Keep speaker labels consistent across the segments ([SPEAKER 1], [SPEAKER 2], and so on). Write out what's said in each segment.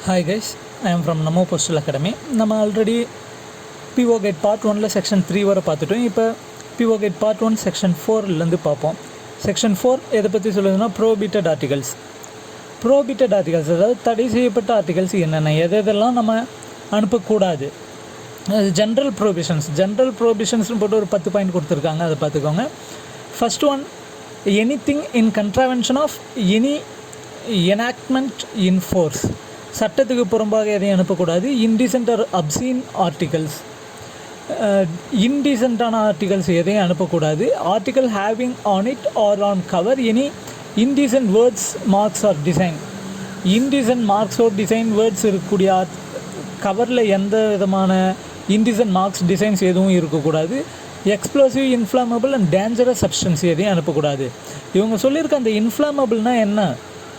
[SPEAKER 1] Hi guys, I am from Namo Postal Academy. நம்ம already PO Gate Part 1ல section 3 வரை பார்த்துட்டோம். இப்போ PO Gate Part 1 செக்ஷன் 4லேருந்து பார்ப்போம். செக்ஷன் 4 எதை பற்றி சொல்லுதுன்னா ப்ரோபிட்டட் ஆர்டிகல்ஸ். ப்ரோபிட்டட் ஆர்டிகல்ஸ் அதாவது தடை செய்யப்பட்ட ஆர்டிகல்ஸ் என்னென்ன, எதெல்லாம் நம்ம அனுப்பக்கூடாது. அது ஜென்ரல் ப்ரோபிஷன்ஸ்னு போட்டு ஒரு 10 பாயிண்ட் கொடுத்துருக்காங்க, அதை பார்த்துக்கோங்க. First one, anything in contravention of any enactment in force. சட்டத்துக்கு புறம்பாக எதையும் அனுப்பக்கூடாது. இன்டீசென்ட் ஆர் அப்சீன் ஆர்டிகல்ஸ், இன்டீசென்ட்டான ஆர்டிகல்ஸ் எதையும் அனுப்பக்கூடாது. Article having on it or on cover any indecent words, marks or design. Indecent மார்க்ஸோ டிசைன் வேர்ட்ஸ் இருக்கக்கூடிய கவரில் எந்த விதமான இன்டீசென்ட் மார்க்ஸ் டிசைன்ஸ் எதுவும் இருக்கக்கூடாது. Explosive, inflammable and dangerous substance எதையும் அனுப்பக்கூடாது. இவங்க சொல்லியிருக்க அந்த இன்ஃப்ளாமபிள்னால் என்ன,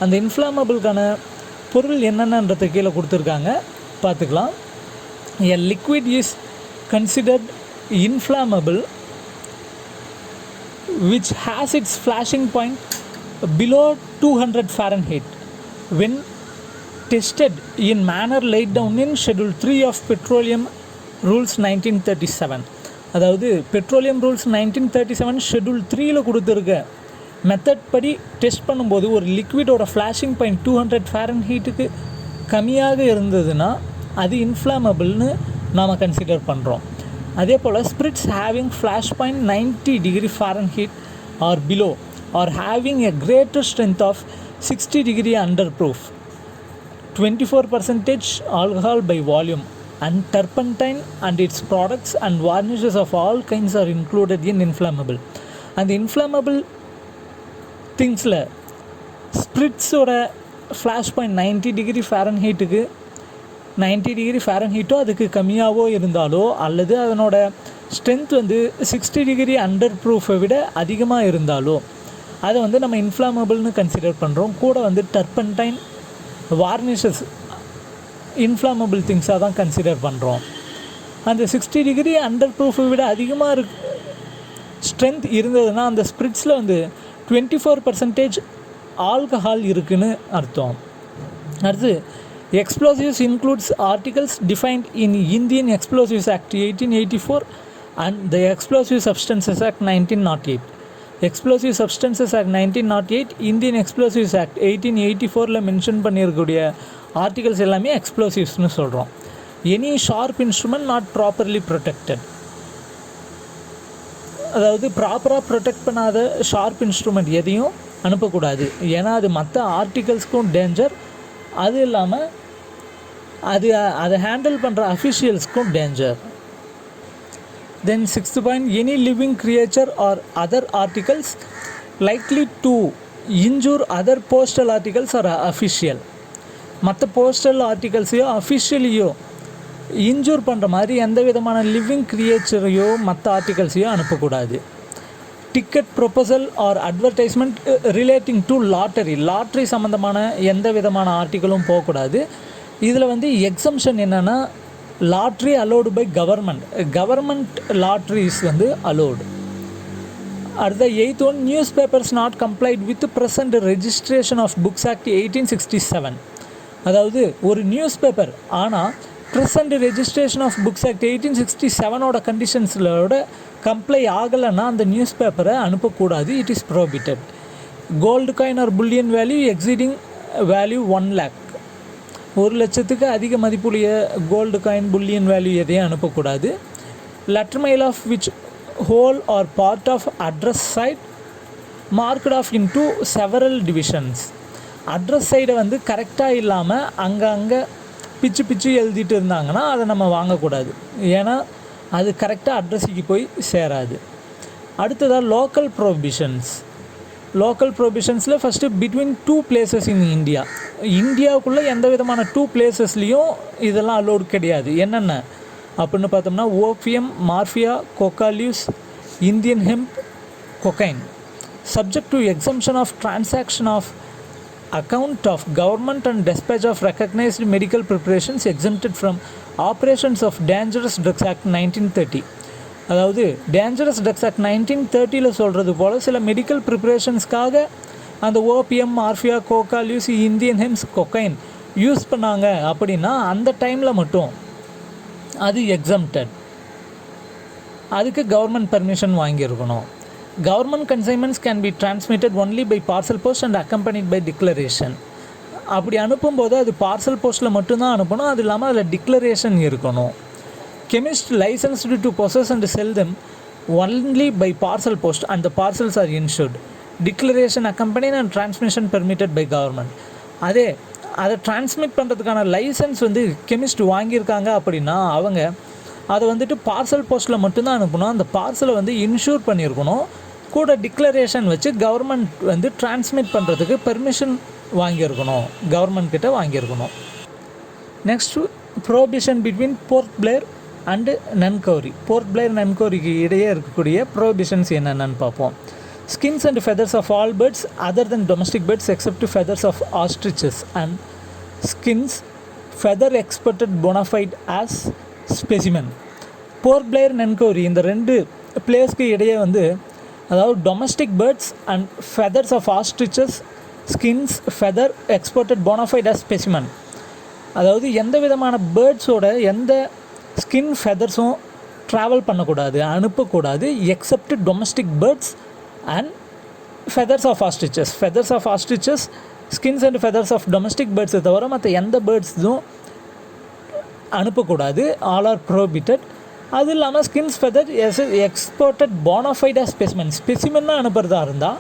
[SPEAKER 1] அந்த இன்ஃப்ளாமபிளுக்கான பொருள் என்னென்னன்றது கீழே கொடுத்துருக்காங்க, பார்த்துக்கலாம். A liquid is considered inflammable which has its flashing point below 200 Fahrenheit when tested in manner laid down in Schedule 3 of Petroleum Rules 1937. அதாவது பெட்ரோலியம் ரூல்ஸ் 1937 ஷெட்யூல் 3ல் கொடுத்துருக்க மெத்தட் படி டெஸ்ட் பண்ணும்போது ஒரு லிக்விடோட ஃப்ளாஷிங் பாயிண்ட் 200 Fahrenheit கம்மியாக இருந்ததுன்னா அது இன்ஃப்ளாமபிள்னு நாம் consider பண்ணுறோம். அதே போல் spirits having flash point 90 Fahrenheit or below or having a greater strength of 60 under proof, 24% alcohol by volume and turpentine and its products and varnishes of all kinds are included in inflammable. And inflammable திங்ஸில் ஸ்பிரிட்ஸோட flash point 90 Fahrenheit 90 Fahrenheit அதுக்கு கம்மியாகவோ இருந்தாலோ அல்லது அதனோட strength 60 under ப்ரூஃபை விட அதிகமாக இருந்தாலோ அதை நம்ம இன்ஃப்ளாமபிள்னு கன்சிடர் பண்ணுறோம். கூட டர்பன்டைன், வார்னிஷஸ் இன்ஃப்ளாமபிள் திங்ஸாக தான் கன்சிடர் பண்ணுறோம். அந்த 60 அண்டர் ப்ரூஃபை விட அதிகமாக ஸ்ட்ரென்த் இருந்ததுன்னா அந்த ஸ்பிரிட்ஸில் 24% ஆல்கஹால் இருக்குன்னு அர்த்தம். அடுத்து, explosives includes articles defined in Indian explosives act 1884 and the explosive substances act 1908. Explosive substances act 1908, Indian explosives act 1884 mention பண்ணியிருக்கக்கூடிய ஆர்டிகல்ஸ் எல்லாமே எக்ஸ்ப்ளோசிவ்ஸ்னு சொல்கிறோம். Any sharp instrument not properly protected, அதாவது ப்ராப்பராக ப்ரொடெக்ட் பண்ணாத ஷார்ப் இன்ஸ்ட்ருமெண்ட் எதையும் அனுப்பக்கூடாது. ஏன்னா அது மற்ற ஆர்டிகல்ஸ்க்கும் டேஞ்சர், அது இல்லாமல் அதை ஹேண்டில் பண்ணுற அஃபிஷியல்ஸ்க்கும் danger. Then 6th point, any living creature or other articles likely to injure other postal articles or official. மற்ற போஸ்டல் ஆர்டிகல்ஸையோ அஃபிஷியலையோ இன்ஜூர் பண்ணுற மாதிரி எந்த விதமான லிவிங் கிரியேச்சரையோ மற்ற ஆர்டிகல்ஸையோ அனுப்பக்கூடாது. Ticket proposal or advertisement relating to lottery சம்மந்தமான எந்த விதமான ஆர்டிக்கலும் போகக்கூடாது. இதில் எக்ஸம்ஷன் என்னென்னா, lottery allowed by government lotteries allowed. அடுத்த 8th one, news papers not complied with present registration of books act 1867. அதாவது ஒரு நியூஸ் பேப்பர் ஆனால் present registration of books act 1867ஓட கண்டிஷன்ஸோட கம்ப்ளை ஆகலைன்னா அந்த நியூஸ் பேப்பரை அனுப்பக்கூடாது. It is prohibited. Gold coin or bullion value exceeding value 1 lakh, 1 லட்சத்துக்கு அதிக மதிப்புடைய கோல்டு காயின், புல்லியன் வேல்யூ எதையும் அனுப்பக்கூடாது. Letter mail of which whole or part of address side marked off into several divisions. Address சைடை கரெக்டாக இல்லாமல் அங்கே பிச்சு எழுதிட்டு இருந்தாங்கன்னா அதை நம்ம வாங்கக்கூடாது. ஏன்னா அது கரெக்டாக அட்ரஸுக்கு போய் சேராது. அடுத்ததாக லோக்கல் ப்ரொவிஷன்ஸில் ஃபஸ்ட்டு பிட்வீன் 2 places இன் இந்தியாவுக்குள்ளே எந்த விதமான 2 placesலையும் இதெல்லாம் அலோடு கிடையாது. என்னென்ன அப்படின்னு பார்த்தோம்னா, opium, morphia, coca leaves, Indian hemp, cocaine. Subject to exemption of transaction of account of government and dispatch of recognized medical preparations exempted from operations of Dangerous Drugs Act 1930. அதாவது dangerous drugs act 1930 சொல்கிறது போல் சில medical ப்ரிப்ரேஷன்ஸ்க்காக அந்த opium, morphia, coca leaves, Indian hemps, cocaine use பண்ணாங்க அப்படின்னா அந்த டைமில் மட்டும் அது எக்ஸம்டட். அதுக்கு கவர்மெண்ட் பர்மிஷன் வாங்கியிருக்கணும். Government consignments can be transmitted only by parcel post and accompanied by declaration. அப்படி அனுப்பும்போது அது பார்சல் போஸ்ட்டில் மட்டும்தான் அனுப்பணும். அது இல்லாமல் அதில் டிக்ளரேஷன் இருக்கணும். Chemist licensed to possess and sell them only by parcel post and the parcels are insured. Declaration accompanied and transmission permitted by government. அதே அதை டிரான்ஸ்மிட் பண்ணுறதுக்கான லைசன்ஸ் வந்து கெமிஸ்ட் வாங்கியிருக்காங்க அப்படின்னா அவங்க அதை வந்துட்டு பார்சல் போஸ்ட்டில் மட்டும்தான் அனுப்பணும். அந்த பார்சலை வந்து இன்ஷூர் பண்ணியிருக்கணும். கூட டிக்ளரேஷன் வச்சு கவர்மெண்ட் வந்து டிரான்ஸ்மிட் பண்ணுறதுக்கு பெர்மிஷன் வாங்கியிருக்கணும், கவர்மெண்ட் கிட்ட வாங்கியிருக்கணும். Next prohibition between Port Blair and Nancowry. Port Blair நன்கௌரிக்கு இடையே இருக்கக்கூடிய ப்ரோபிஷன்ஸ் என்னென்னு பார்ப்போம். Skins and feathers of all birds other than domestic birds except feathers of ostriches and skins feather exported bona fide as specimen. Port Blair Nancowry இந்த ரெண்டு பிளேஸ்க்கு இடையே வந்து அதாவது domestic birds and feathers of ostriches skins feather exported bona fide as specimen. அதாவது எந்த விதமான பேர்ட்ஸோட எந்த ஸ்கின் ஃபெதர்ஸும் ட்ராவல் பண்ணக்கூடாது, அனுப்பக்கூடாது, except domestic birds and feathers of ostriches. Feathers of ostriches, skins and feathers of domestic பேர்ட்ஸை தவிர மற்ற எந்த பேர்ட்ஸும் அனுப்பக்கூடாது. All are prohibited. அது இல்லாமல் skins feather exported bona fide as specimen. ஸ்பெசிமென்னாக அனுப்புகிறதா இருந்தால்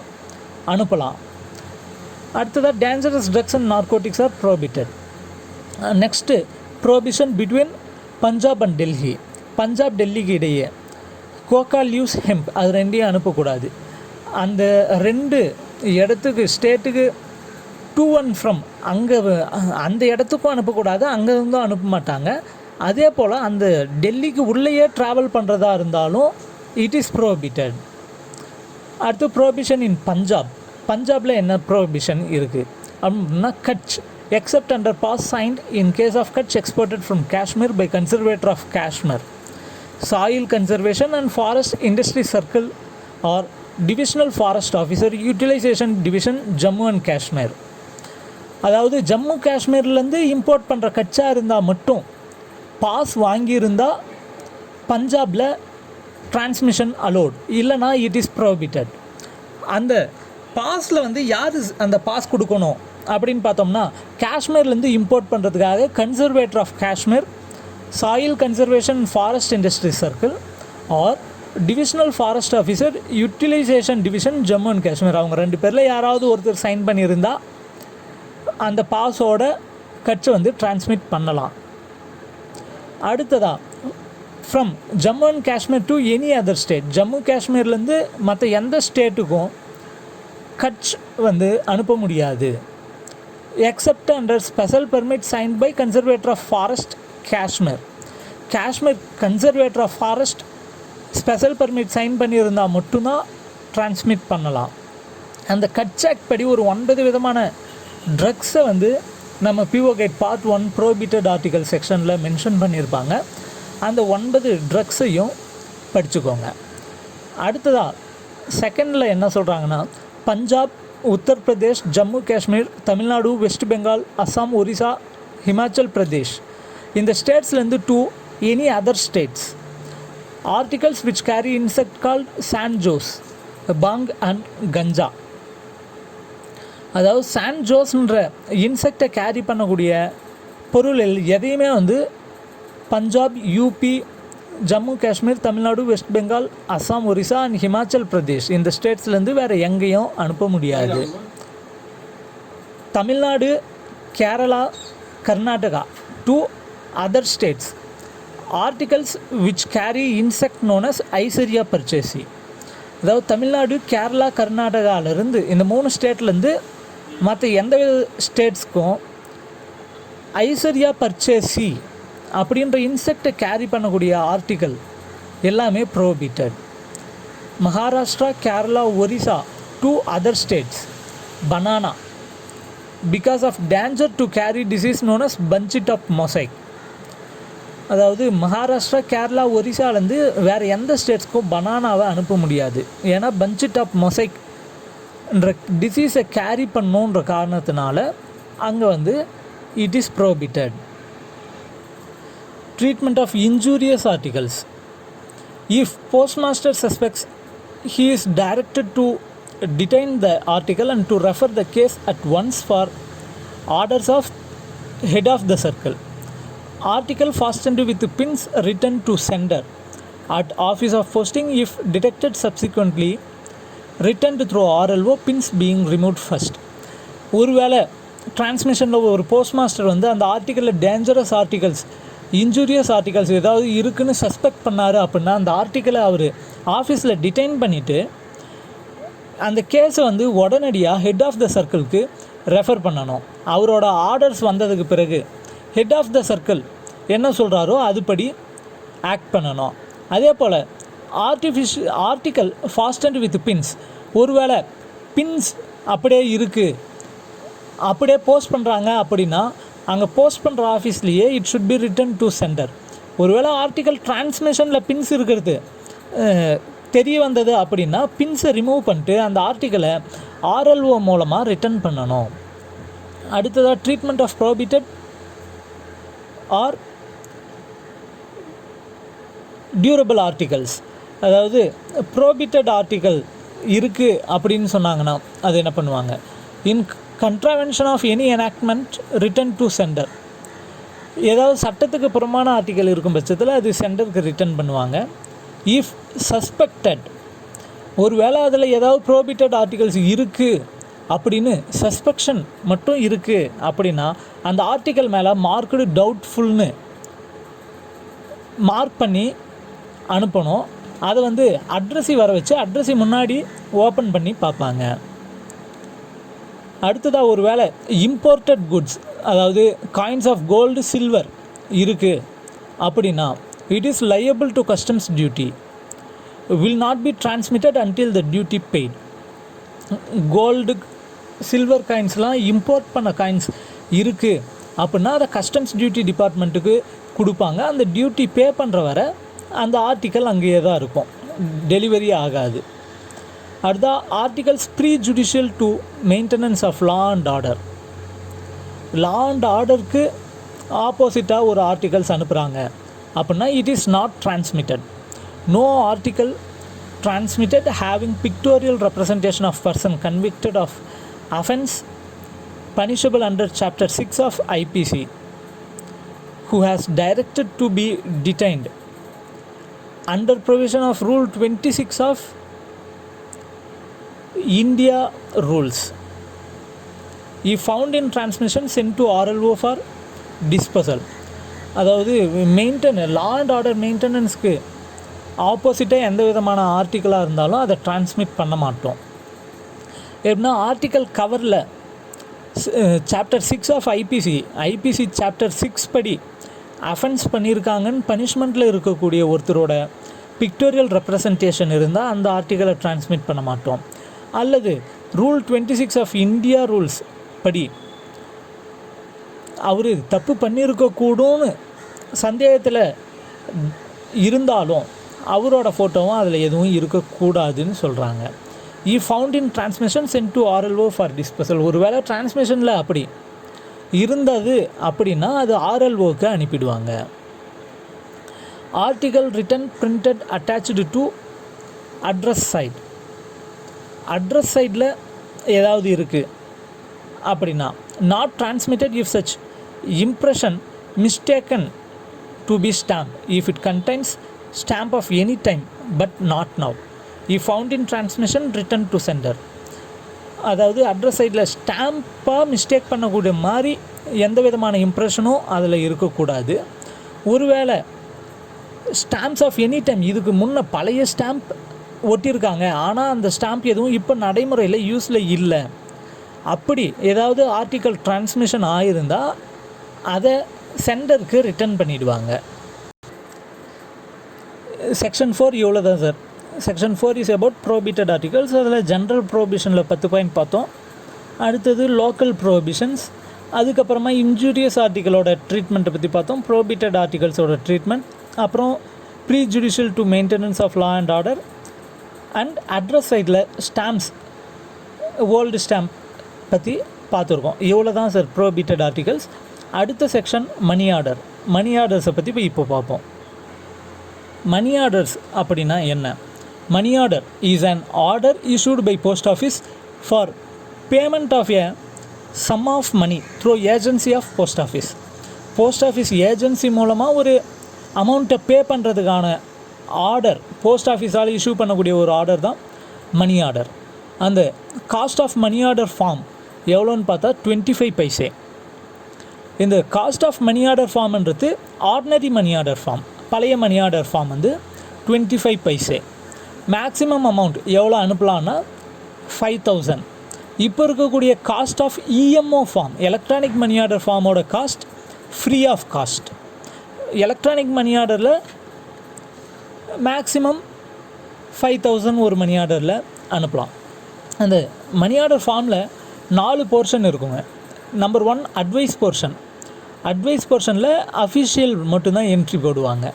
[SPEAKER 1] அனுப்பலாம். அடுத்ததாக dangerous drugs and narcotics are prohibited. Next prohibition between Punjab and Delhi. Punjab டெல்லிக்கு இடையே கோகா லீவ்ஸ் ஹெம்ப் அது ரெண்டையும் அனுப்பக்கூடாது. அந்த ரெண்டு இடத்துக்கு ஸ்டேட்டுக்கு டு அண்ட் ஃப்ரம் அங்கே அந்த இடத்துக்கும் அனுப்பக்கூடாது, அங்கே இருந்தும் அனுப்ப மாட்டாங்க. அதே போல் அந்த டெல்லிக்கு உள்ளேயே ட்ராவல் பண்ணுறதா இருந்தாலும் இட் இஸ் ப்ரோபிட்டட். அடுத்து ப்ரோபிஷன் இன் பஞ்சாப். பஞ்சாபில் என்ன ப்ரோபிஷன் இருக்குது அப்படின்னா kuth except under pass signed in case of kuth exported from Kashmir by conservator of Kashmir, soil conservation and forest industry circle or divisional forest officer utilisation division Jammu and Kashmir. அதாவது ஜம்மு காஷ்மீர்லேருந்து இம்போர்ட் பண்ணுற கச்சாக இருந்தால் மட்டும் பாஸ் வாங்கியிருந்தால் பஞ்சாபில் டிரான்ஸ்மிஷன் அலோட், இல்லைனா இட் இஸ் ப்ரோபிட்டட். அந்த பாஸில் வந்து யார் அந்த பாஸ் கொடுக்கணும் அப்படின்னு பார்த்தோம்னா காஷ்மீர்லேருந்து இம்போர்ட் பண்ணுறதுக்காக conservator of Kashmir, soil conservation forest industry circle or divisional forest officer utilisation division Jammu and Kashmir. அவங்க ரெண்டு பேரில் யாராவது ஒருத்தர் சைன் பண்ணியிருந்தால் அந்த பாஸோட கட்சை வந்து டிரான்ஸ்மிட் பண்ணலாம். அடுத்ததாக from Jammu and Kashmir to any other state. Jammu காஷ்மீர்லேருந்து மற்ற எந்த ஸ்டேட்டுக்கும் கட்ச் வந்து அனுப்ப முடியாது except under special permit signed by conservator of forest Kashmir. Kashmir conservator of forest special permit sign பண்ணியிருந்தால் மட்டும்தான் டிரான்ஸ்மிட் பண்ணலாம். அந்த கட்ச் ஆக்ட் படி ஒரு 9 விதமான ட்ரக்ஸை வந்து நம்ம பிஓ கைட் பார்ட் 1 ப்ரோபிட்டட் ஆர்டிகல் செக்ஷனில் மென்ஷன் பண்ணியிருப்பாங்க. அந்த 9 ட்ரக்ஸையும் படிச்சுக்கோங்க. அடுத்ததாக செகண்டில் என்ன சொல்கிறாங்கன்னா பஞ்சாப், உத்தரப்பிரதேஷ், ஜம்மு காஷ்மீர், தமிழ்நாடு, வெஸ்ட் பெங்கால், அஸ்ஸாம், ஒரிசா, ஹிமாச்சல் பிரதேஷ் இந்த ஸ்டேட்ஸ்லேருந்து to any other states articles which carry insect called San Jose, Pang and கஞ்சா. அதாவது சான்ஜோஸ்ன்ற இன்செக்டை கேரி பண்ணக்கூடிய பொருள் எதையுமே வந்து Punjab, UP, Jammu Kashmir, Tamil Nadu, west Bengal, Assam, Orissa and Himachal Pradesh இந்த ஸ்டேட்ஸ்லேருந்து வேறு எங்கேயும் அனுப்ப முடியாது. Tamil Nadu, Kerala, Karnataka to other states articles which carry insect known as ஐசரியா பர்ச்சேசி. அதாவது தமிழ்நாடு, கேரளா, கர்நாடகாவிலேருந்து இந்த 3 ஸ்டேட்லேருந்து மற்ற எந்த ஸ்டேட்ஸ்க்கும் ஐசரியா பர்ச்சேசி அப்படின்ற இன்செக்டை கேரி பண்ணக்கூடிய ஆர்டிக்கல் எல்லாமே prohibited. Maharashtra, Kerala, Orissa to other states banana because of danger to carry disease known as bunchy of mosaic. அதாவது மகாராஷ்டிரா, கேரளா, ஒரிசாலேருந்து வேறு எந்த ஸ்டேட்ஸ்க்கும் பனானாவை அனுப்ப முடியாது. ஏன்னா பஞ்சிட் ஆஃப் மொசைக்ன்ற டிசீஸை கேரி பண்ணணுன்ற காரணத்தினால அங்கே வந்து it is prohibited. Treatment of injurious articles. If postmaster suspects, he is directed to detain the article and to refer the case at once for orders of head of the circle. Article fastened with pins returned to sender at office of posting if detected subsequently returned through RLO, pins being removed first. ஒருவேளை டிரான்ஸ்மிஷனில் ஒரு post master வந்து அந்த ஆர்டிக்கலில் dangerous articles, injurious articles ஏதாவது இருக்குன்னு suspect பண்ணார் அப்படின்னா அந்த ஆர்டிக்கலை அவர் ஆஃபீஸில் டிடைன் பண்ணிவிட்டு அந்த கேஸை வந்து உடனடியாக ஹெட் ஆஃப் த சர்க்கிளுக்கு ரெஃபர் பண்ணணும். அவரோட ஆர்டர்ஸ் வந்ததுக்கு பிறகு ஹெட் ஆஃப் த சர்க்கிள் என்ன சொல்கிறாரோ அதுபடி ஆக்ட் பண்ணணும். அதே போல் ஆர்டிக்கல் ஃபாஸ்டன்ட் வித் பின்ஸ், ஒருவேளை பின்ஸ் அப்படியே இருக்குது, அப்படியே போஸ்ட் பண்ணுறாங்க அப்படின்னா அங்கே போஸ்ட் பண்ணுற ஆஃபீஸ்லேயே it should be return to centre. ஒருவேளை ஆர்டிக்கல் டிரான்ஸ்மிஷனில் பின்ஸ் இருக்கிறது தெரிய வந்தது அப்படின்னா பின்ஸை ரிமூவ் பண்ணிட்டு அந்த ஆர்டிக்கலை ஆர்எல்ஓ மூலமாக ரிட்டன் பண்ணணும். அடுத்ததாக treatment of prohibited or durable articles. அதாவது ப்ரோபிட்டட் ஆர்டிக்கல் இருக்குது அப்படின்னு சொன்னாங்கன்னா அது என்ன பண்ணுவாங்க, in contravention of any enactment return to centre. ஏதாவது சட்டத்துக்கு புறமான ஆர்டிக்கல் இருக்கும் பட்சத்தில் அது சென்டருக்கு ரிட்டன் பண்ணுவாங்க. இஃப் சஸ்பெக்டட், ஒருவேளை அதில் ஏதாவது ப்ரோபிட்டட் ஆர்டிகல்ஸ் இருக்குது அப்படின்னு சஸ்பெக்ஷன் மட்டும் இருக்குது அப்படின்னா அந்த ஆர்டிக்கல் மேலே மார்க்டு டவுட்ஃபுல்னு மார்க் பண்ணி அனுப்பணும். அதை வந்து அட்ரஸி வர வச்சு அட்ரஸி முன்னாடி ஓப்பன் பண்ணி பார்ப்பாங்க. அடுத்ததாக ஒரு வேளை இம்போர்ட்டட் குட்ஸ், அதாவது காயின்ஸ் ஆஃப் கோல்டு சில்வர் இருக்குது அப்படின்னா it is liable to customs duty, will not be transmitted until the duty paid. Gold silver காயின்ஸ்லாம் இம்போர்ட் பண்ண காயின்ஸ் இருக்குது அப்படின்னா அதை கஸ்டம்ஸ் டியூட்டி டிபார்ட்மெண்ட்டுக்கு கொடுப்பாங்க. அந்த டியூட்டி பே பண்ணுற வரை அந்த ஆர்டிக்கல் அங்கேயே தான் இருக்கும், டெலிவரி ஆகாது. அடுத்த articles prejudicial to maintenance of law and order. Law and ஆர்டருக்கு ஆப்போசிட்டாக ஒரு ஆர்டிகல்ஸ் அனுப்புகிறாங்க அப்படின்னா it is not transmitted. No article transmitted having pictorial representation of person convicted of offence punishable under chapter 6 of IPC who has directed to be detained under provision of Rule 26 of India rules. If found in transmission, sent to RLO for disposal. அதாவது லா and order மெயின்டெனன்ஸ்க்கு ஆப்போசிட்டாக எந்த விதமான ஆர்டிக்கலாக இருந்தாலும் அதை transmit பண்ண மாட்டோம். எப்படின்னா article கவரில் சாப்டர் 6 ஆஃப் ஐபிசி சாப்டர் 6 படி அஃபென்ஸ் பண்ணியிருக்காங்கன்னு பனிஷ்மெண்ட்டில் இருக்கக்கூடிய ஒருத்தரோட பிக்டோரியல் ரெப்ரசன்டேஷன் இருந்தால் அந்த ஆர்டிக்கலை டிரான்ஸ்மிட் பண்ண மாட்டோம். அல்லது ரூல் 26 ஆஃப் இந்தியா ரூல்ஸ் படி அவர் தப்பு பண்ணியிருக்கக்கூடும்னு சந்தேகத்தில் இருந்தாலும் அவரோட ஃபோட்டோவும் அதில் எதுவும் இருக்கக்கூடாதுன்னு சொல்கிறாங்க. Found in transmission sent to RLO for disposal. ஒருவேளை டிரான்ஸ்மிஷனில் அப்படி இருந்தது அப்படின்னா அது ஆர்எல்ஓக்கு அனுப்பிடுவாங்க. Article written printed attached to address side. Address சைடில் ஏதாவது இருக்குது அப்படின்னா not transmitted if such impression mistaken to be stamp if it contains stamp of any time but not now. Found in transmission return to centre. அதாவது address சைடில் ஸ்டாம்பாக mistake பண்ணக்கூடிய மாதிரி எந்த விதமான இம்ப்ரெஷனும் அதில் இருக்கக்கூடாது. ஒருவேளை ஸ்டாம்ப்ஸ் ஆஃப் எனி டைம், இதுக்கு முன்னே பழைய ஸ்டாம்ப் ஒட்டியிருக்காங்க ஆனால் அந்த ஸ்டாம்ப் எதுவும் இப்போ நடைமுறையில் யூஸில் இல்லை, அப்படி ஏதாவது ஆர்டிக்கல் டிரான்ஸ்மிஷன் ஆகியிருந்தால் அதை சென்டருக்கு ரிட்டர்ன் பண்ணிவிடுவாங்க. செக்ஷன் 4 இவ்வளோ தான் sir. Section 4 is about prohibited articles. அதில் ஜென்ரல் ப்ரோபிஷனில் 10 பாயிண்ட் பார்த்தோம். அடுத்தது லோக்கல் ப்ரோபிஷன்ஸ், அதுக்கப்புறமா இன்ஜூரியஸ் ஆர்டிக்கலோட ட்ரீட்மெண்ட்டை பற்றி பார்த்தோம், ப்ரோபிட்டட் ஆர்டிகல்ஸோட ட்ரீட்மெண்ட், அப்புறம் prejudicial to maintenance of law and order and address சைடில் ஸ்டாம்ப்ஸ், ஓல்டு ஸ்டாம்ப் பற்றி பார்த்துருக்கோம். இவ்வளோ தான் சார் ப்ரோபிட்டட் ஆர்டிகல்ஸ். அடுத்த செக்ஷன் மணி ஆர்டர். மணி ஆர்டர்ஸை பற்றி இப்போ பார்ப்போம். மணி ஆர்டர்ஸ் அப்படின்னா என்ன? Money order is an order issued by post office for payment of a sum of money through agency of post office. Post office agency மூலமாக ஒரு அமௌண்ட்டை பே பண்ணுறதுக்கான ஆர்டர், போஸ்ட் ஆஃபீஸால் இஷ்யூ பண்ணக்கூடிய ஒரு ஆர்டர் தான் மணி ஆர்டர். அந்த cost of money order form எவ்வளோன்னு பார்த்தா 25 பைசே. இந்த காஸ்ட் ஆஃப் மணி ஆர்டர் ஃபார்ம்ன்றது ஆர்டினரி மணி ஆர்டர் ஃபார்ம். பழைய மணி ஆர்டர் ஃபார்ம் வந்து 25 பைசே. மேக்ஸிமம் அமௌண்ட் எவ்வளோ அனுப்பலான்னா 5000. இப்போ இருக்கக்கூடிய cost of EMO form, electronic money order ஃபார்மோட cost free of cost. Electronic money ஆர்டரில் மேக்ஸிமம் 5000 ஒரு மணி ஆர்டரில் அனுப்பலாம். அந்த மணி ஆர்டர் ஃபார்மில் 4 போர்ஷன் இருக்குங்க. Number 1 advice portion. அட்வைஸ் போர்ஷனில் அஃபிஷியல் மட்டும்தான் என்ட்ரி போடுவாங்க.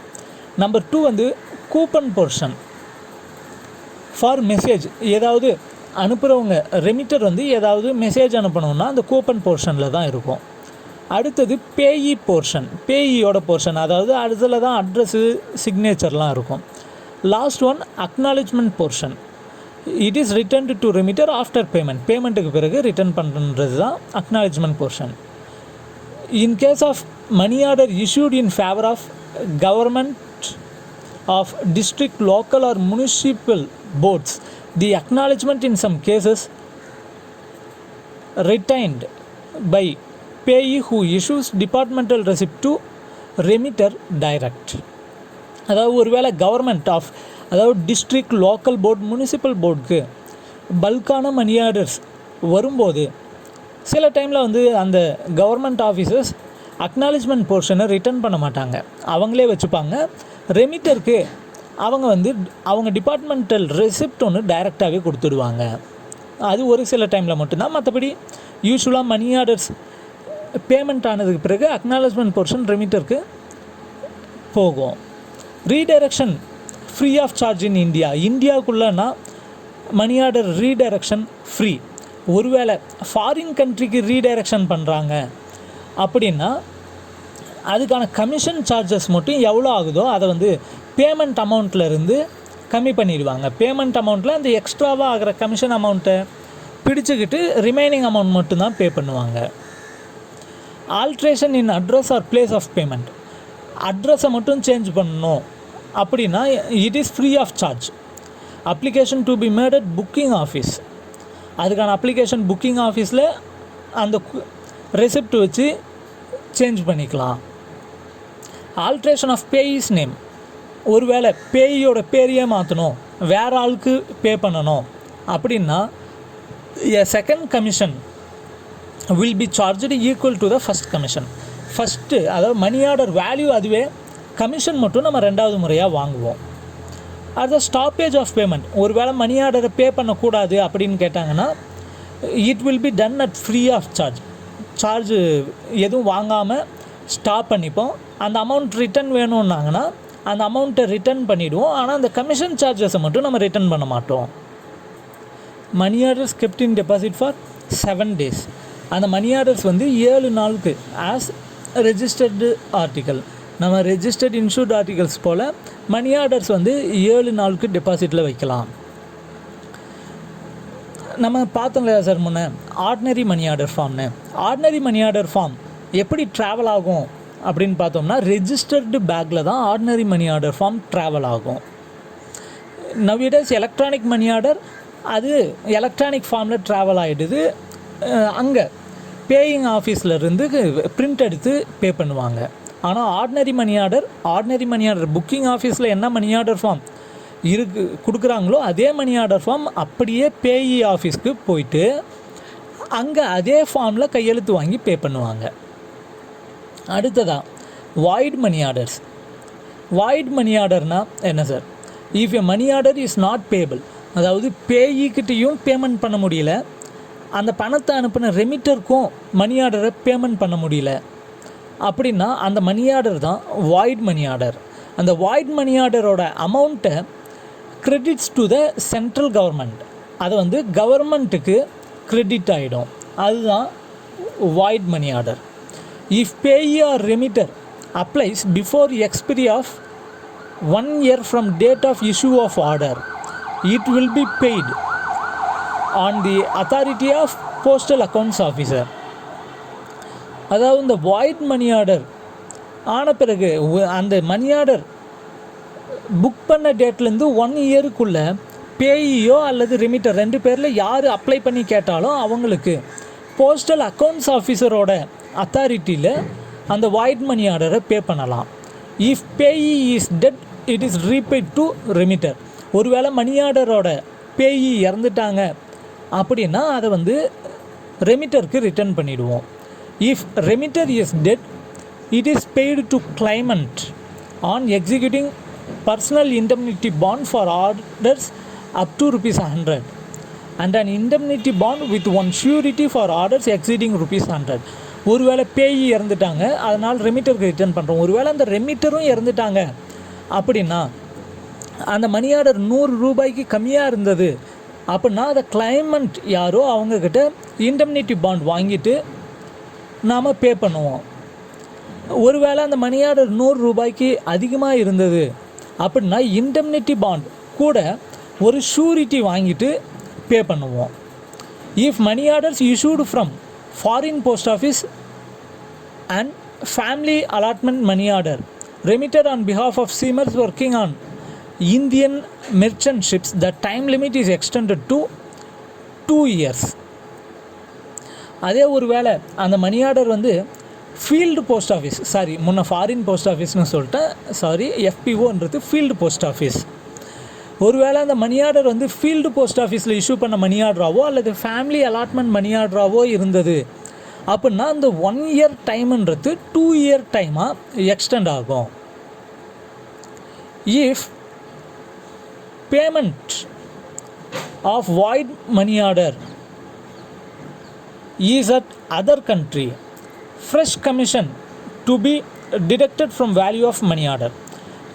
[SPEAKER 1] நம்பர் 2 வந்து கூப்பன் போர்ஷன் ஃபார் மெசேஜ். ஏதாவது அனுப்புகிறவங்க ரெமிட்டர் வந்து ஏதாவது மெசேஜ் அனுப்பணுன்னா அந்த கூப்பன் போர்ஷனில் தான் இருக்கும். அடுத்தது பேயி போர்ஷன், பேயியோட போர்ஷன், அதாவது அதில் தான் அட்ரஸு சிக்னேச்சர்லாம் இருக்கும். Last one acknowledgement portion. It is returned to remitter after payment. பேமெண்ட்டுக்கு பிறகு ரிட்டர்ன் பண்ணுறது தான் acknowledgement portion. In case of money order issued in favour of government of district, local or municipal boards, the acknowledgement in some cases retained by payee who issues departmental receipt to remitter direct. அதாவது ஒருவேளை government of, அதாவது district, local board, municipal போர்டுக்கு பல்கான மணி orders வரும்போது சில டைமில் வந்து அந்த government officers acknowledgement போர்ஷனை ரிட்டர்ன் பண்ண மாட்டாங்க, அவங்களே வச்சுப்பாங்க. ரெமிட்டருக்கு அவங்க வந்து அவங்க டிபார்ட்மெண்டல் ரெசிப்ட் ஒன்று டைரெக்டாகவே கொடுத்துடுவாங்க. அது ஒரு சில டைமில் மட்டும்தான். மற்றபடி யூஸ்வலாக மணி ஆர்டர்ஸ் பேமெண்ட் ஆனதுக்கு பிறகு அக்னாலஜ்மெண்ட் போர்ஷன் ரெமிட்டருக்கு போகும். Redirection free of charge in India. இந்தியாவுக்குள்ளனா மணி ஆர்டர் ரீடைரக்ஷன் ஃப்ரீ. ஒருவேளை ஃபாரின் கண்ட்ரிக்கு ரீடைரக்ஷன் பண்ணுறாங்க அப்படின்னா அதுக்கான கமிஷன் சார்ஜஸ் மட்டும் எவ்வளோ ஆகுதோ அதை வந்து பேமெண்ட் அமௌண்ட்லேருந்து கம்மி பண்ணிடுவாங்க. பேமெண்ட் அமௌண்ட்டில் அந்த எக்ஸ்ட்ராவாக ஆகிற கமிஷன் அமௌண்ட்டை பிடிச்சிக்கிட்டு ரிமைனிங் அமௌண்ட் மட்டும்தான் பே பண்ணுவாங்க. Alteration in address or place of payment. அட்ரஸை மட்டும் சேஞ்ச் பண்ணணும் அப்படின்னா it is free of charge. Application to be made at booking office. அதுக்கான அப்ளிகேஷன் புக்கிங் ஆஃபீஸில் அந்த ரெசிப்ட் வச்சு சேஞ்ச் பண்ணிக்கலாம். Alteration of payee's name. ஒருவேளை பேயோட பேரையே மாற்றணும், வேறு ஆளுக்கு பே பண்ணணும் அப்படின்னா a second commission will be charged equal to the first commission. First அதாவது மணி ஆர்டர் வேல்யூ அதுவே, கமிஷன் மட்டும் நம்ம 2வது முறையாக வாங்குவோம். அது ஸ்டாப்பேஜ் ஆஃப் பேமெண்ட். ஒருவேளை மணி ஆர்டரை பே பண்ணக்கூடாது அப்படின்னு கேட்டாங்கன்னா it will be done at free of charge. Charge எதுவும் வாங்காமல் ஸ்டாப் பண்ணிப்போம். அந்த அமௌண்ட் ரிட்டன் வேணும்னாங்கன்னா அந்த அமௌண்ட்டை ரிட்டன் பண்ணிவிடுவோம். ஆனால் அந்த கமிஷன் சார்ஜஸை மட்டும் நம்ம ரிட்டன் பண்ண மாட்டோம். Money orders kept in deposit for 7 days. அந்த மணி ஆர்டர்ஸ் வந்து 7 நாளுக்கு ஆஸ் ரெஜிஸ்டர்டு ஆர்டிக்கல். நம்ம ரெஜிஸ்டர்ட் இன்சூர்ட் ஆர்டிகல்ஸ் போல் மணி ஆர்டர்ஸ் வந்து 7 நாளுக்கு டெபாசிட்டில் வைக்கலாம். நம்ம பார்த்தோம் இல்லையா சார் முன்னே ஆர்டினரி மணி ஆர்டர் ஃபார்ம்னு. ஆர்டினரி மணி ஆர்டர் ஃபார்ம் எப்படி ட்ராவல் ஆகும் அப்படின்னு பார்த்தோம்னா ரெஜிஸ்டர்டு பேக்கில் தான் ordinary money order form travel ஆகும். நவ்டேஸ் எலக்ட்ரானிக் மணி ஆர்டர் அது எலக்ட்ரானிக் ஃபார்மில் ட்ராவல் ஆகிடுது. அங்கே பேயிங் ஆஃபீஸ்லேருந்து பிரிண்ட் எடுத்து பே பண்ணுவாங்க. ஆனால் ஆர்டினரி மணி ஆர்டர் புக்கிங் ஆஃபீஸில் என்ன மணி ஆர்டர் ஃபார்ம் கொடுக்குறாங்களோ அதே மணி ஆர்டர் ஃபார்ம் அப்படியே பேயி ஆஃபீஸ்க்கு போயிட்டு அங்கே அதே ஃபார்மில் கையெழுத்து வாங்கி பே பண்ணுவாங்க. அடுத்ததாக void money orders. Void money ஆர்டர்னால் என்ன sir? If a money order is not payable, அதாவது பேயிக்கிட்டையும் பேமெண்ட் பண்ண முடியல, அந்த பணத்தை அனுப்பின ரெமிட்டருக்கும் மணி ஆர்டரை பேமெண்ட் பண்ண முடியல அப்படின்னா அந்த மணி ஆர்டர் தான் வாய்ட் மணி ஆர்டர். அந்த வாய்ட் மணி ஆர்டரோட அமௌண்ட்டை credits to the central government, அதை வந்து கவர்மெண்ட்டுக்கு கிரெடிட் ஆகிடும். அதுதான் void money order. If payee or remitter applies before expiry of 1 year from date of issue of order, it will be paid on the authority of postal accounts officer. அதாவது இந்த void money order ஆன பிறகு அந்த money order book பண்ண டேட்லேருந்து 1 இயருக்குள்ளே பேயியோ அல்லது remitter 2 பேரில் யார் apply பண்ணி கேட்டாலும் அவங்களுக்கு போஸ்டல் அக்கௌண்ட்ஸ் ஆஃபீஸரோட அத்தாரிட்டியில் அந்த வாய்ட் மணி ஆர்டரை பே பண்ணலாம். If payee is dead it is repaid to remitter. ஒருவேளை மணி ஆர்டரோட பேயி இறந்துட்டாங்க அப்படின்னா அதை வந்து ரெமிட்டருக்கு ரிட்டர்ன் பண்ணிவிடுவோம். If remitter is dead it is paid to claimant on executing personal indemnity bond for orders up to ₹100 and an indemnity bond with one surety for orders exceeding ₹100. ஒருவேளை பேயி இறந்துட்டாங்க அதனால் ரெமிட்டருக்கு ரிட்டர்ன் பண்ணுறோம். ஒருவேளை அந்த ரெமிட்டரும் இறந்துட்டாங்க அப்படின்னா அந்த மணி ஆர்டர் ₹100 கம்மியாக இருந்தது அப்படின்னா அதை கிளைமண்ட் யாரோ அவங்கக்கிட்ட இண்டெம்னிட்டி பாண்ட் வாங்கிட்டு நாம் பே பண்ணுவோம். ஒருவேளை அந்த மணி ஆர்டர் ₹100 அதிகமாக இருந்தது அப்படின்னா இண்டெம்னிட்டி பாண்ட் கூட ஒரு ஷூரிட்டி வாங்கிட்டு பே பண்ணுவோம். If money orders issued from foreign post office and family allotment money order remitted on behalf of seamers working on Indian merchant ships, the time limit is extended to 2 years. அதே ஒரு வேளை அந்த money order வந்து field post office முன்ன foreign post ஆஃபீஸ்னு சொல்லிட்டேன் எஃபிஓன்றது field post office. ஒருவேளை அந்த money order வந்து ஃபீல்டு போஸ்ட் ஆஃபீஸில் இஷ்யூ பண்ண மணி ஆர்டராவோ அல்லது ஃபேமிலி அலாட்மெண்ட் மணி ஆர்டராவோ இருந்தது அப்படின்னா அந்த 1 இயர் டைமுன்றது 2 இயர் டைமாக எக்ஸ்டெண்ட் ஆகும். If payment of void money order is at other country, fresh commission to be deducted from value of money order.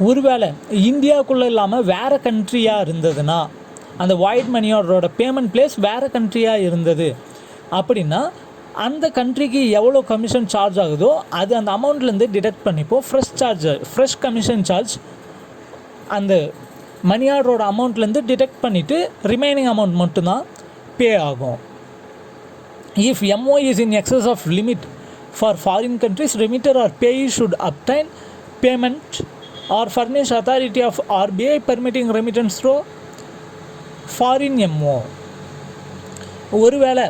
[SPEAKER 1] ஒருவேளை இந்தியாவுக்குள்ளே இல்லாமல் வேறு கண்ட்ரியாக இருந்ததுன்னா அந்த வாய்ட் மணி ஆர்டரோட பேமெண்ட் பிளேஸ் வேறு கண்ட்ரியாக இருந்தது அப்படின்னா அந்த கண்ட்ரிக்கு எவ்வளோ கமிஷன் சார்ஜ் ஆகுதோ அது அந்த அமௌண்ட்லேருந்து டிடெக்ட் பண்ணிப்போம். ஃப்ரெஷ் கமிஷன் சார்ஜ் அந்த மணி ஆர்டரோட அமௌண்ட்லேருந்து டிடெக்ட் பண்ணிவிட்டு ரிமைனிங் அமௌண்ட் மட்டும்தான் பே ஆகும். If MO is in excess of limit for foreign countries, remitter or payee should obtain payment or furnish authority of RBI permitting remittance through foreign MO. ஒருவேளை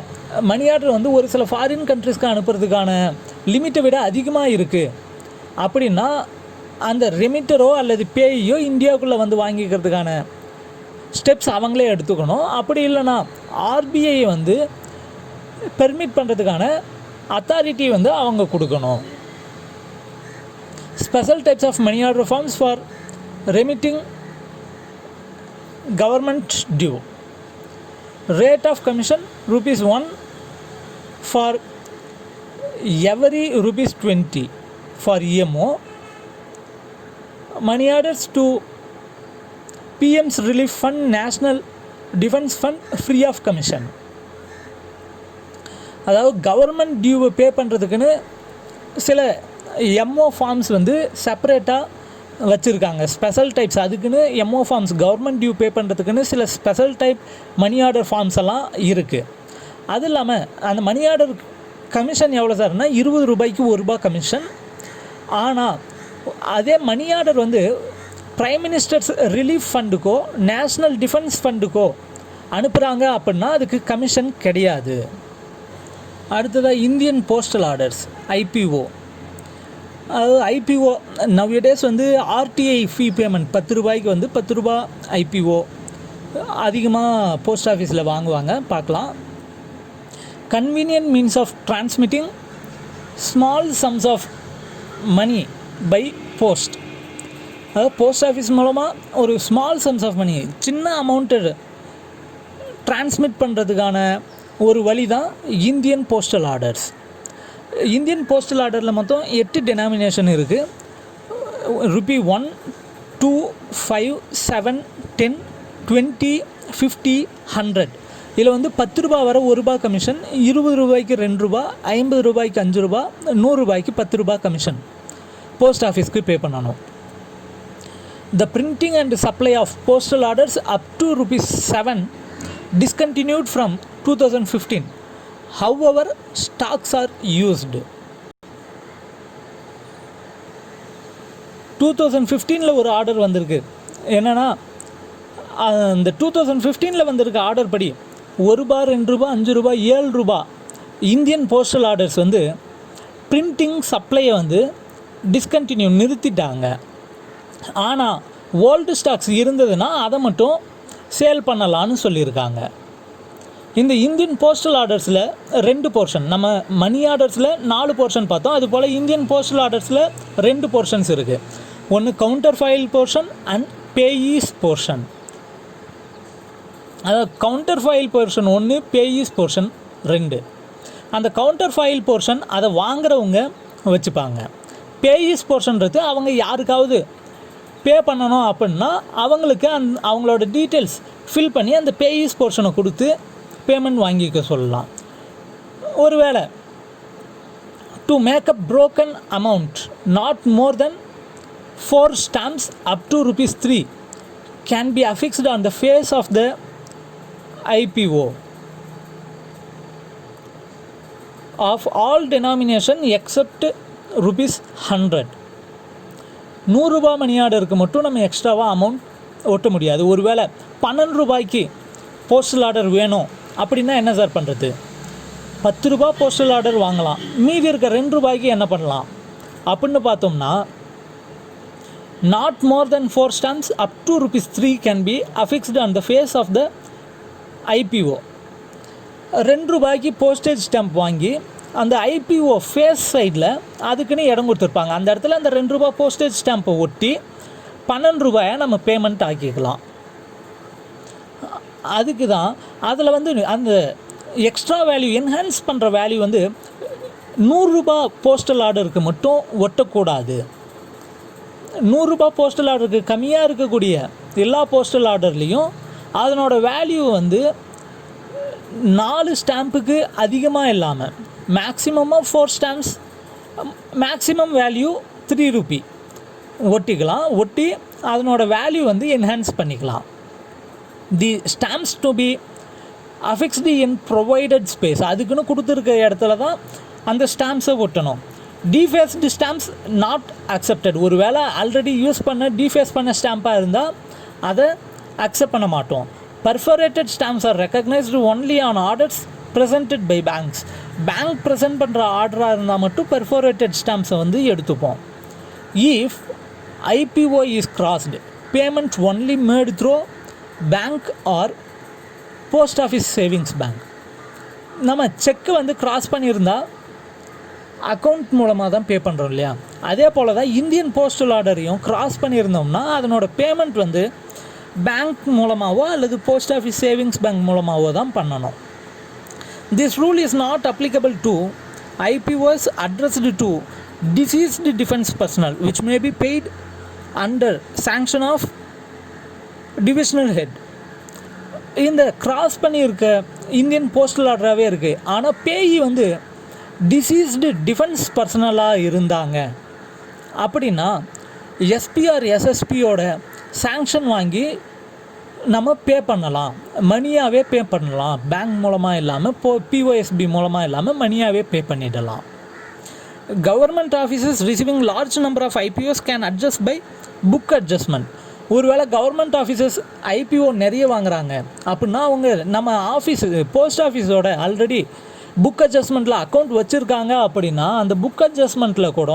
[SPEAKER 1] மணி order வந்து ஒரு சில foreign கண்ட்ரிஸ்க்கு அனுப்புறதுக்கான லிமிட்டை விட அதிகமாக இருக்குது அப்படின்னா அந்த ரெமிட்டரோ அல்லது பேயோ இந்தியாவுக்குள்ளே வந்து வாங்கிக்கிறதுக்கான ஸ்டெப்ஸ் அவங்களே எடுத்துக்கணும். அப்படி இல்லைன்னா ஆர்பிஐ வந்து பெர்மிட் பண்ணுறதுக்கான அத்தாரிட்டி வந்து அவங்க கொடுக்கணும். Special types of money order forms for remitting government due. Rate of commission ₹1 for every ₹20 for EMO. Money orders to PM's relief fund, national defence fund free of commission. அதாவது government டியூவை pay பண்ணுறதுக்குன்னு சில MO forms வந்து செப்பரேட்டாக வச்சுருக்காங்க. Special types அதுக்குன்னு MO forms government due pay பண்ணுறதுக்குன்னு சில special type money order forms எல்லாம் இருக்குது. அது இல்லாமல் அந்த மணி ஆர்டர் கமிஷன் எவ்வளோ சார்னா ₹20 1 கமிஷன். ஆனால் அதே மணி ஆர்டர் வந்து பிரைம் மினிஸ்டர்ஸ் ரிலீஃப் ஃபண்டுக்கோ நேஷ்னல் டிஃபென்ஸ் ஃபண்டுக்கோ அனுப்புகிறாங்க அப்படின்னா அதுக்கு கமிஷன் கிடையாது. அடுத்ததாக இந்தியன் போஸ்டல் ஆர்டர்ஸ் IPO. அது IPO நவ்டேஸ் வந்து RTI ஃபீ பேமெண்ட் ₹10 வந்து ₹10 IPO அதிகமாக போஸ்ட் ஆஃபீஸில் வாங்குவாங்க பார்க்கலாம். Convenient means of transmitting small sums of money by post. அதாவது போஸ்ட் ஆஃபீஸ் மூலமாக ஒரு ஸ்மால் சம்ஸ் ஆஃப் மணி சின்ன அமௌண்ட்டு டிரான்ஸ்மிட் பண்ணுறதுக்கான ஒரு வழி தான் Indian postal orders. Indian postal ஆர்டரில் மொத்தம் 8 டெனாமினேஷன் இருக்குது. ₹1, 2, 5, 7, 10, 20, 50, 100 இதில் வந்து 10 ரூபா வரை ₹1 கமிஷன், 20 ரூபாய்க்கு ₹2, 50 ரூபாய்க்கு ₹5, 100 ரூபாய்க்கு ₹10 கமிஷன் போஸ்ட் ஆஃபீஸ்க்கு பே பண்ணணும். The printing and supply of postal orders up to ₹7 discontinued from 2015. However, stocks are used. 2015 ஒரு ஆர்டர் வந்திருக்கு. என்னென்னா அந்த 2015 வந்திருக்க ஆர்டர் படி ₹1, ₹2, ₹5, ₹7 இந்தியன் போஸ்டல் ஆர்டர்ஸ் வந்து பிரிண்டிங் சப்ளையை வந்து டிஸ்கண்டினியூ நிறுத்திட்டாங்க. ஆனால் ஓல்டு ஸ்டாக்ஸ் இருந்ததுன்னா அதை மட்டும் சேல் பண்ணலான்னு சொல்லியிருக்காங்க. இந்த இந்தியன் போஸ்டல் ஆர்டர்ஸில் 2 போர்ஷன், நம்ம மணி ஆர்டர்ஸில் 4 போர்ஷன் பார்த்தோம். அதுபோல் இந்தியன் போஸ்டல் ஆர்டர்ஸில் 2 போர்ஷன்ஸ் இருக்குது. ஒன்று counterfoil portion and payee's portion. அதாவது counterfoil portion 1, payee's portion 2. அந்த கவுண்டர் ஃபைல் போர்ஷன் அதை வாங்குறவங்க வச்சுப்பாங்க. பேயீஸ் போர்ஷன்றது அவங்க யாருக்காவது பே பண்ணணும் அப்படின்னா அவங்களுக்கு அவங்களோட டீட்டெயில்ஸ் ஃபில் பண்ணி அந்த பேயீஸ் போர்ஷனை கொடுத்து பேமெண்ட் வாங்கிக்க சொல்லலாம். ஒருவேளை to make a broken amount not more than 4 stamps up to ₹3 can be affixed on the face of the IPO of all denomination except ₹100. ₹100 மணி ஆர்டருக்கு மட்டும் நம்ம எக்ஸ்ட்ராவாக அமௌண்ட் ஒட்ட முடியாது. ஒருவேளை ₹12 போஸ்டல் ஆர்டர் வேணும் அப்படின்னா என்ன சார் பண்ணுறது? ₹10 போஸ்டல் ஆர்டர் வாங்கலாம். மீதி இருக்க ₹2 என்ன பண்ணலாம் அப்படின்னு பார்த்தோம்னா, not more than 4 stamps up to ₹3 can be affixed on the face of the IPO. ₹2 postage stamp வாங்கி அந்த IPO ஃபேஸ் சைடில் அதுக்குன்னு இடம் கொடுத்துருப்பாங்க. அந்த இடத்துல அந்த ₹2 போஸ்டேஜ் ஸ்டாம்பை ஒட்டி ₹12 நம்ம பேமெண்ட் ஆக்கிக்கலாம். அதுக்கு தான் அதில் வந்து அந்த எக்ஸ்ட்ரா வேல்யூ என்ஹான்ஸ் பண்ணுற வேல்யூ வந்து ₹100 போஸ்டல் ஆர்டருக்கு மட்டும் ஒட்டக்கூடாது. ₹100 போஸ்டல் ஆர்டருக்கு கம்மியாக இருக்கக்கூடிய எல்லா போஸ்டல் ஆர்டர்லேயும் அதனோட வேல்யூ வந்து 4 ஸ்டாம்புக்கு அதிகமாக இல்லாமல் மேக்ஸிமமாக 4 ஸ்டாம்ப்ஸ், மேக்ஸிமம் வேல்யூ ₹3 ஒட்டிக்கலாம். ஒட்டி அதனோட வேல்யூ வந்து என்ஹான்ஸ் பண்ணிக்கலாம். The stamps to be affixed in provided space, அதுக்குன்னு கொடுத்துருக்க இடத்துல தான் அந்த ஸ்டாம்ப்ஸை ஒட்டணும். Defaced stamps not accepted. ஒரு வேளை ஆல்ரெடி யூஸ் பண்ண டிஃபேஸ் பண்ண ஸ்டாம்பாக இருந்தால் அதை அக்செப்ட் பண்ண மாட்டோம். Perforated stamps are recognised only on orders presented by banks. Bank present பண்ணுற ஆர்டராக இருந்தால் மட்டும் பர்ஃபரேட்டட் ஸ்டாம்ப்ஸை வந்து எடுத்துப்போம். If IPO is crossed, payment only made through bank or post office savings bank. நம்ம செக்கு வந்து கிராஸ் பண்ணியிருந்தால் அக்கௌண்ட் மூலமாக தான் பே பண்ணுறோம் இல்லையா? அதே போல் தான் இந்தியன் போஸ்டல் ஆர்டரையும் கிராஸ் பண்ணியிருந்தோம்னா அதனோட பேமெண்ட் வந்து பேங்க் மூலமாகவோ அல்லது போஸ்ட் ஆஃபீஸ் சேவிங்ஸ் பேங்க் மூலமாகவோ தான் பண்ணணும். This rule is not applicable to IPOs addressed to deceased defense personnel which may be paid under sanction of divisional head. இந்த கிராஸ் பண்ணியிருக்க Indian postal ஆர்டராகவே இருக்குது. ஆனால் பேயி வந்து டிசீஸ்டு டிஃபென்ஸ் பர்சனலாக இருந்தாங்க அப்படின்னா எஸ்பிஆர் எஸ்எஸ்பியோட சாங்ஷன் வாங்கி நம்ம பே பண்ணலாம், மணியாகவே பே பண்ணலாம். பேங்க் மூலமாக இல்லாமல் POSB மூலமாக இல்லாமல் மணியாகவே பே பண்ணிடலாம். Government offices receiving large number of IPOs can adjust by book adjustment. ஒருவேளை கவர்மெண்ட் ஆஃபீஸஸ் IPO நிறைய வாங்குறாங்க அப்படின்னா அவங்க நம்ம ஆஃபீஸு போஸ்ட் ஆஃபீஸோட ஆல்ரெடி புக் அட்ஜஸ்ட்மெண்ட்டில் அக்கௌண்ட் வச்சுருக்காங்க அப்படின்னா அந்த புக் அட்ஜஸ்ட்மெண்ட்டில் கூட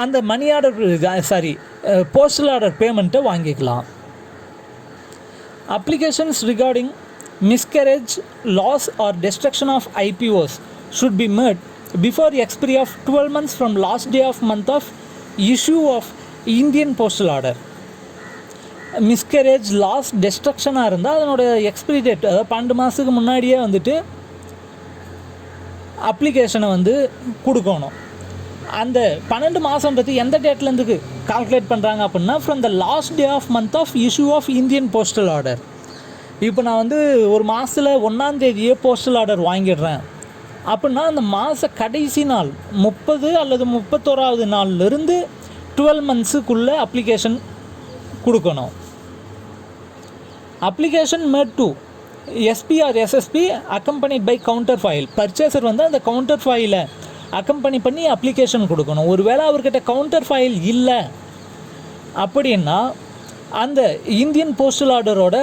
[SPEAKER 1] அந்த மணி ஆர்டர் போஸ்டல் ஆர்டர் பேமெண்ட்டை வாங்கிக்கலாம். Applications regarding miscarriage, loss or destruction of IPOs should be made before the expiry of 12 months from last day of month of issue of Indian postal order. Miscarriage, loss, டெஸ்ட்ரக்ஷனாக இருந்தால் அதனோட expiry date, அதாவது 12 மாதத்துக்கு முன்னாடியே வந்துட்டு அப்ளிகேஷனை வந்து கொடுக்கணும். அந்த 12 மாதன்றது எந்த டேட்லேருந்து கால்குலேட் பண்ணுறாங்க அப்படின்னா from the last day of month of issue of Indian postal order. இப்போ நான் வந்து ஒரு மாதத்தில் 1ஆம் தேதியே போஸ்டல் ஆர்டர் வாங்கிடுறேன் அப்படின்னா அந்த மாத கடைசி நாள் 30 அல்லது 31வது நாள்லேருந்து 12 மந்த்ஸுக்குள்ளே அப்ளிகேஷன் கொடுக்கணும். Application made to SP or SSP accompanied by counter file. Purchaser வந்து அந்த கவுண்டர் ஃபைலை அக்கம்பனி பண்ணி அப்ளிகேஷன் கொடுக்கணும். ஒருவேளை அவர்கிட்ட கவுண்டர் ஃபைல் இல்லை அப்படின்னா அந்த இந்தியன் போஸ்டல் ஆர்டரோட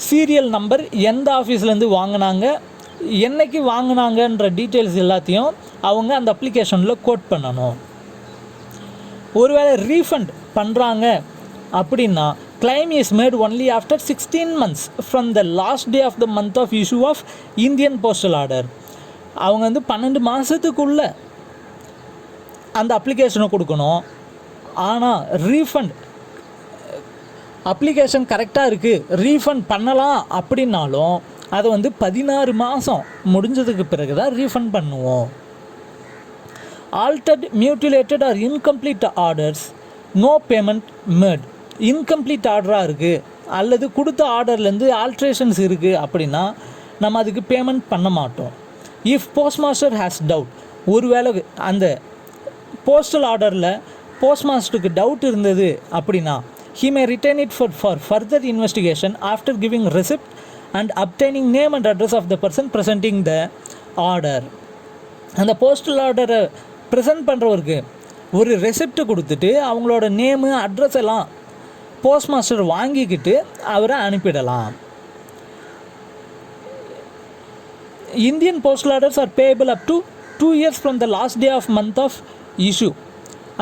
[SPEAKER 1] சீரியல் நம்பர் எந்த ஆஃபீஸ்லேருந்து வாங்கினாங்க, என்னைக்கு வாங்கினாங்கன்ற டீட்டெயில்ஸ் எல்லாத்தையும் அவங்க அந்த அப்ளிகேஷனில் கோட் பண்ணணும். ஒருவேளை ரீஃபண்ட் பண்ணுறாங்க அப்படின்னா claim is made only after 16 months from the last day of the month of issue of Indian postal order. அவங்க வந்து 12 மாதத்துக்குள்ளே அந்த அப்ளிகேஷனை கொடுக்கணும். ஆனால் ரீஃபண்ட் அப்ளிகேஷன் கரெக்டாக இருக்குது, ரீஃபண்ட் பண்ணலாம் அப்படின்னாலும் அதை வந்து 16 மாதம் முடிஞ்சதுக்கு பிறகு தான் ரீஃபண்ட் பண்ணுவோம். Altered, mutilated or incomplete orders, no payment made. Incomplete ஆர்டராக இருக்குது அல்லது கொடுத்த ஆர்டர்லேருந்து ஆல்ட்ரேஷன்ஸ் இருக்குது அப்படின்னா நம்ம அதுக்கு பேமெண்ட் பண்ண மாட்டோம். If post master has doubt, ஒருவேளை அந்த போஸ்டல் ஆர்டரில் போஸ்ட் மாஸ்டருக்கு டவுட் இருந்தது அப்படின்னா he may retain it for further investigation after giving receipt and obtaining name and address of the person presenting the order. அந்த போஸ்டல் ஆர்டரை ப்ரெசென்ட் பண்ணுறவருக்கு ஒரு ரெசிப்ட் கொடுத்துட்டு அவங்களோட நேமு அட்ரஸ் எல்லாம் போஸ்ட் மாஸ்டர் வாங்கிக்கிட்டு அவரை அனுப்பிடலாம். Indian postal orders are payable up to 2 years from the last day of month of issue.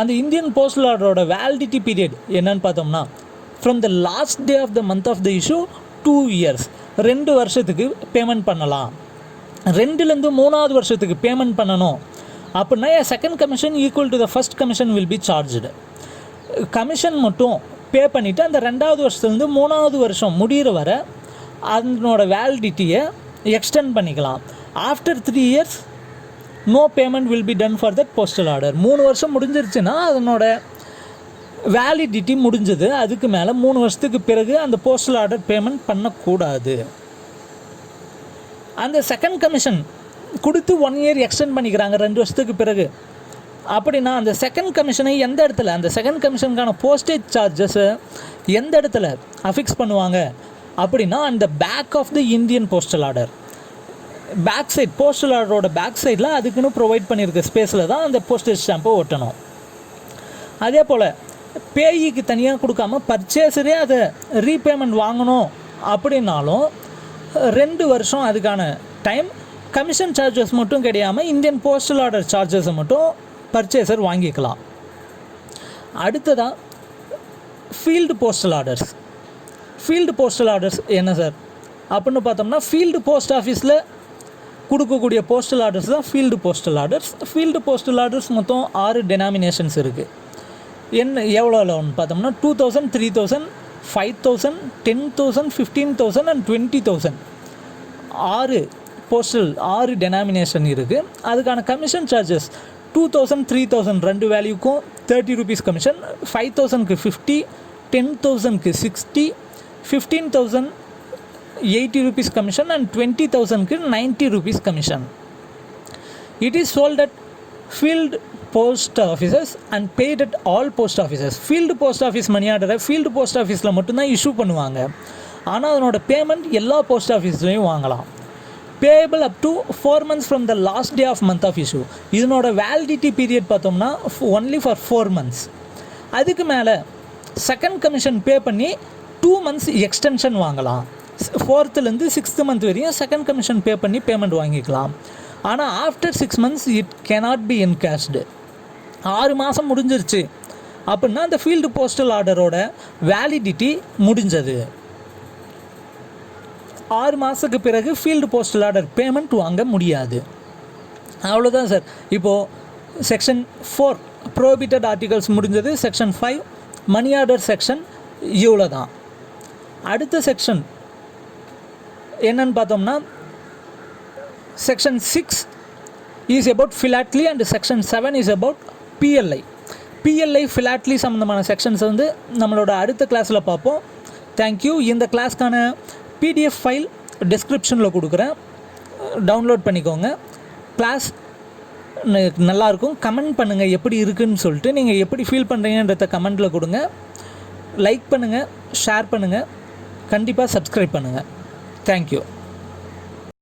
[SPEAKER 1] அந்த இந்தியன் போஸ்டல் ஆர்டரோட வேலிடிட்டி பீரியட் என்னன்னு பார்த்தோம்னா from the last day of the month of the issue 2 years, 2 வருஷத்துக்கு payment பண்ணலாம். 2லேருந்து 3வது வருஷத்துக்கு payment பண்ணணும் அப்படின்னா second commission equal to the first commission will be charged. Commission மட்டும் பே பண்ணிவிட்டு அந்த 2வது வருஷத்துலேருந்து 3வது வருஷம் முடிகிற வரை அதனோட வேலிடிட்டியை எக்ஸ்டெண்ட் பண்ணிக்கலாம். After 3 years no payment will be done for that postal order. 3 வருஷம் முடிஞ்சிருச்சுன்னா அதனோட வேலிடிட்டி முடிஞ்சது. அதுக்கு மேலே 3 வருஷத்துக்கு பிறகு அந்த போஸ்டல் ஆர்டர் பேமெண்ட் பண்ணக்கூடாது. அந்த செகண்ட் கமிஷன் கொடுத்து 1 year எக்ஸ்டெண்ட் பண்ணிக்கிறாங்க 2 வருஷத்துக்கு பிறகு அப்படின்னா அந்த செகண்ட் கமிஷனை எந்த இடத்துல, அந்த செகண்ட் கமிஷனுக்கான போஸ்டேஜ் சார்ஜஸை எந்த இடத்துல அஃபிக்ஸ் பண்ணுவாங்க அப்படின்னா அந்த back of the Indian postal order, back side postal ஆர்டரோட பேக் சைடில் அதுக்குன்னு ப்ரொவைட் பண்ணியிருக்க ஸ்பேஸில் தான் அந்த போஸ்டேஜ் ஸ்டாம்பை ஒட்டணும். அதே போல் பேயிக்கு தனியாக கொடுக்காம பர்ச்சேஸரே அதை ரீபேமெண்ட் வாங்கணும் அப்படின்னாலும் 2 வருஷம் அதுக்கான டைம். கமிஷன் சார்ஜஸ் மட்டும் கிடையாமல் இந்தியன் போஸ்டல் ஆர்டர் சார்ஜஸை மட்டும் பர்ச்சேசர் வாங்கிக்கலாம். அடுத்ததாக field postal orders. Field postal orders என்ன சார் அப்படின்னு பார்த்தோம்னா ஃபீல்டு போஸ்ட் ஆஃபீஸில் கொடுக்கக்கூடிய போஸ்டல் ஆர்டர்ஸ் தான் field postal orders. Field postal orders மொத்தம் 6 டெனாமினேஷன்ஸ் இருக்குது. எவ்வளோன்னு பார்த்தோம்னா 2000, 3000, 5000, 10,000, 15,000 அண்ட் 20,000. 6 டெனாமினேஷன் இருக்குது. அதுக்கான கமிஷன் சார்ஜஸ் 2000, 3000 2 வேல்யூக்கும் 30 rupees கமிஷன், 5000க்கு 50, 10,000க்கு 60, 15,000 80 rupees கமிஷன் அண்ட் 20,000க்கு 90 rupees commission. It is sold at field post offices and paid at all post offices. Field post office money ஆர்டரை ஃபீல்டு போஸ்ட் ஆஃபீஸில் மட்டும்தான் இஷ்யூ பண்ணுவாங்க. ஆனால் அதனோட பேமெண்ட் எல்லா போஸ்ட் ஆஃபீஸ்லேயும் வாங்கலாம். Payable up to 4 months from the last day of month of issue. இதனோட வேலிடிட்டி பீரியட் பார்த்தோம்னா ஒன்லி ஃபார் 4 months. அதுக்கு மேலே செகண்ட் கமிஷன் பே பண்ணி 2 months எக்ஸ்டென்ஷன் வாங்கலாம். 4th-லேருந்து 6th month வரையும் செகண்ட் கமிஷன் பே பண்ணி பேமெண்ட் வாங்கிக்கலாம். ஆனால் after 6 months it cannot be encashed. 6 மாதம் முடிஞ்சிருச்சு அப்படின்னா அந்த ஃபீல்டு போஸ்டல் ஆர்டரோட வேலிடிட்டி முடிஞ்சது. 6 மாதத்துக்கு பிறகு ஃபீல்டு போஸ்டல் ஆர்டர் பேமெண்ட் வாங்க முடியாது. அவ்வளோதான் சார். இப்போது செக்ஷன் 4 ப்ரோஹிபிட்டட் ஆர்டிகல்ஸ் முடிஞ்சது. செக்ஷன் 5 மணி ஆர்டர் செக்ஷன் இவ்வளோ தான். அடுத்த செக்ஷன் என்னன்னு பார்த்தோம்னா section 6 is about philately and section 7 is about PLI. PLI philately சம்மந்தமான செக்ஷன்ஸ் வந்து நம்மளோட அடுத்த கிளாஸில் பார்ப்போம். தேங்க்யூ. இந்த கிளாஸ்க்கான PDF ஃபைல் டிஸ்கிரிப்ஷனில் கொடுக்குறேன், டவுன்லோட் பண்ணிக்கோங்க. கிளாஸ் நல்லாயிருக்கும். கமெண்ட் பண்ணுங்கள் எப்படி இருக்குதுன்னு சொல்லிட்டு. நீங்கள் எப்படி ஃபீல் பண்ணுறீங்கன்றத கமெண்ட்டில் கொடுங்க. லைக் பண்ணுங்கள், ஷேர் பண்ணுங்கள், கண்டிப்பாக சப்ஸ்கிரைப் பண்ணுங்கள். தேங்க்யூ.